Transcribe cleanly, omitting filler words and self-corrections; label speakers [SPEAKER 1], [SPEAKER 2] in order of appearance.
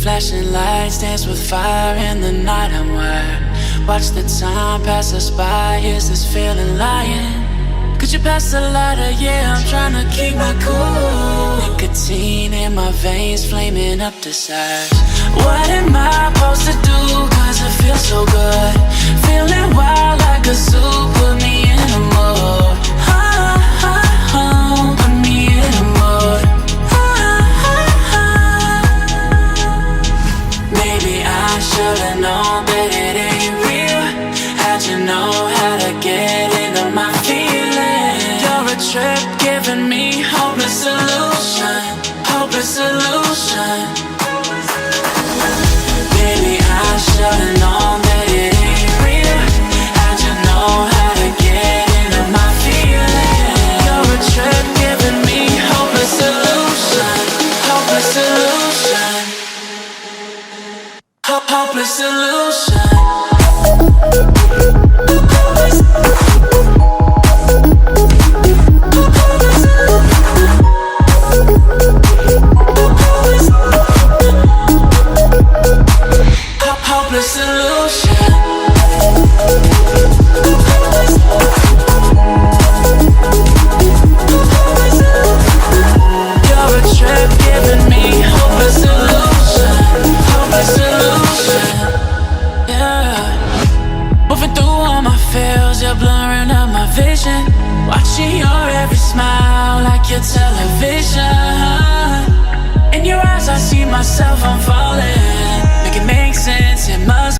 [SPEAKER 1] Flashing lights dance with fire in the night. I'm wired. Watch the time pass us by. Is this feeling lying? Could you pass the lighter? Yeah, I'm trying to keep my cool. Nicotine in my veins, flaming up desires. What am I supposed to do? Cause it feels so good. Feeling wild like a zoo. Put me in a mood. Put me in a mood. Maybe I should've known that it ain't real. How'd you know how to get into my feelings? You're a trip giving me hopeless solution. Hopeless solution. Maybe I should've known that it ain't real. How'd you know how to get into my feelings? You're a trip giving me hopeless solution. Hopeless solution. Hopeless solution. Hopeless solution. You're a trip giving me hopeless solution. Hopeless solution. Yeah. Moving through all my feels, you're blurring out my vision. Watching your every smile like your television. In your eyes I see myself, I'm falling. Make it make sense, it must